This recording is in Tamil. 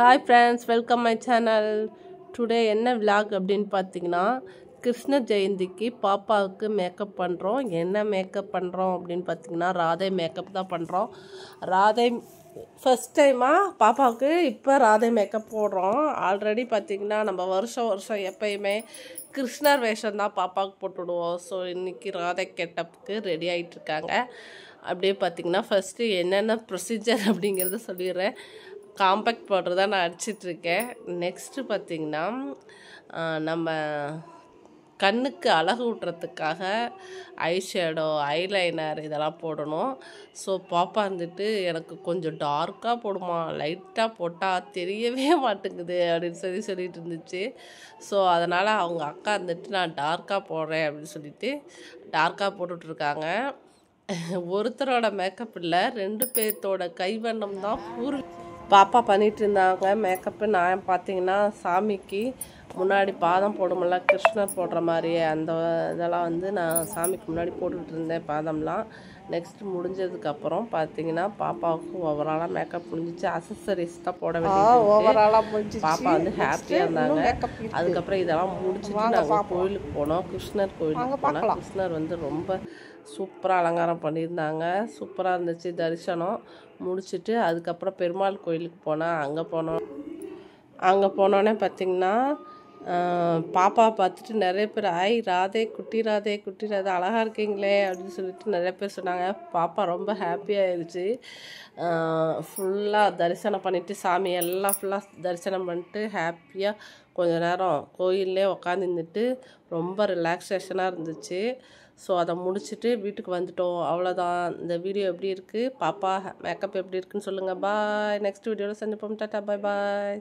Hi friends, welcome my channel. Today என்ன விலாக் அப்படின்னு பார்த்தீங்கன்னா, கிருஷ்ண ஜெயந்திக்கு பாப்பாவுக்கு மேக்கப் பண்ணுறோம். என்ன மேக்கப் பண்ணுறோம் அப்படின்னு பார்த்தீங்கன்னா, ராதை மேக்கப் தான் பண்ணுறோம். ராதை ஃபஸ்ட் டைமாக பாப்பாவுக்கு இப்போ ராதை மேக்கப் போடுறோம். ஆல்ரெடி பார்த்திங்கன்னா நம்ம வருஷம் எப்பயுமே கிருஷ்ணர் வேஷம் தான் பாப்பாவுக்கு போட்டுவிடுவோம். ஸோ இன்றைக்கி ராதை கெட்டப்புக்கு ரெடி ஆகிட்டுருக்காங்க. அப்படியே பார்த்திங்கன்னா ஃபஸ்ட்டு என்னென்ன ப்ரொசீஜர் அப்படிங்கிறத சொல்லிடுறேன். காம்பேக்ட் பவுடர் தான் நான் அடிச்சிட்ருக்கேன். நெக்ஸ்ட்டு பார்த்திங்கன்னா நம்ம கண்ணுக்கு அழகு ஊட்டுறதுக்காக ஐஷேடோ, ஐலைனர் இதெல்லாம் போடணும். ஸோ பாப்பா வந்துட்டு எனக்கு கொஞ்சம் டார்க்காக போடுமா, லைட்டாக போட்டால் தெரியவே மாட்டேங்குது அப்படின்னு சொல்லிட்டு இருந்துச்சு. ஸோ அதனால் அவங்க அக்கா வந்துட்டு நான் டார்க்காக போடுறேன் அப்படின்னு சொல்லிட்டு டார்க்காக போட்டுட்ருக்காங்க. ஒருத்தரோட மேக்கப் இல்லை, 2 பேர்த்தோட கைவண்ணம் தான் பாப்பா பண்ணிகிட்டு இருந்தாங்க மேக்கப்பு. நான் பார்த்தீங்கன்னா சாமிக்கு முன்னாடி பாதம் போடுமில்ல, கிருஷ்ணர் போடுற மாதிரியே அந்த இதெல்லாம் வந்து நான் சாமிக்கு முன்னாடி போட்டுக்கிட்டு இருந்தேன் பாதம்லாம். நெக்ஸ்ட் முடிஞ்சதுக்கப்புறம் பார்த்தீங்கன்னா பாப்பாவுக்கு ஓவராலாக மேக்கப் முடிஞ்சிச்சு. அசசரிஸ் தான் போட வேண்டியது. பாப்பா வந்து ஹாப்பியாக இருந்தாங்க. அதுக்கப்புறம் இதெல்லாம் முடிச்சுட்டு நாங்கள் கோயிலுக்கு போனோம். கிருஷ்ணர் கோயிலுக்கு போனோம். கிருஷ்ணர் வந்து ரொம்ப சூப்பராக அலங்காரம் பண்ணியிருந்தாங்க. சூப்பராக இருந்துச்சு. தரிசனம் முடிச்சுட்டு அதுக்கப்புறம் பெருமாள் கோயிலுக்கு போனேன். அங்கே போனோன்னே பார்த்திங்கன்னா பாப்பா பார்த்துட்டு நிறைய பேர் ராதே குட்டி ராதே அழகாக இருக்கீங்களே அப்படின்னு சொல்லிட்டு நிறைய பேர் சொன்னாங்க. பாப்பா ரொம்ப ஹாப்பியாகிடுச்சு. ஃபுல்லாக தரிசனம் பண்ணிவிட்டு சாமி எல்லாம் ஃபுல்லாக தரிசனம் பண்ணிட்டு ஹாப்பியாக கொஞ்சம் நேரம் கோயிலே உட்காந்துருந்துட்டு ரொம்ப ரிலாக்ஸேஷனாக இருந்துச்சு. ஸோ அதை முடிச்சுட்டு வீட்டுக்கு வந்துட்டோம். அவ்வளோதான். இந்த வீடியோ எப்படி இருக்குது, பாப்பா மேக்கப் எப்படி இருக்குன்னு சொல்லுங்கள். பாய். நெக்ஸ்ட் வீடியோவில் சந்திப்போம். டாட்டா, பாய் பாய்.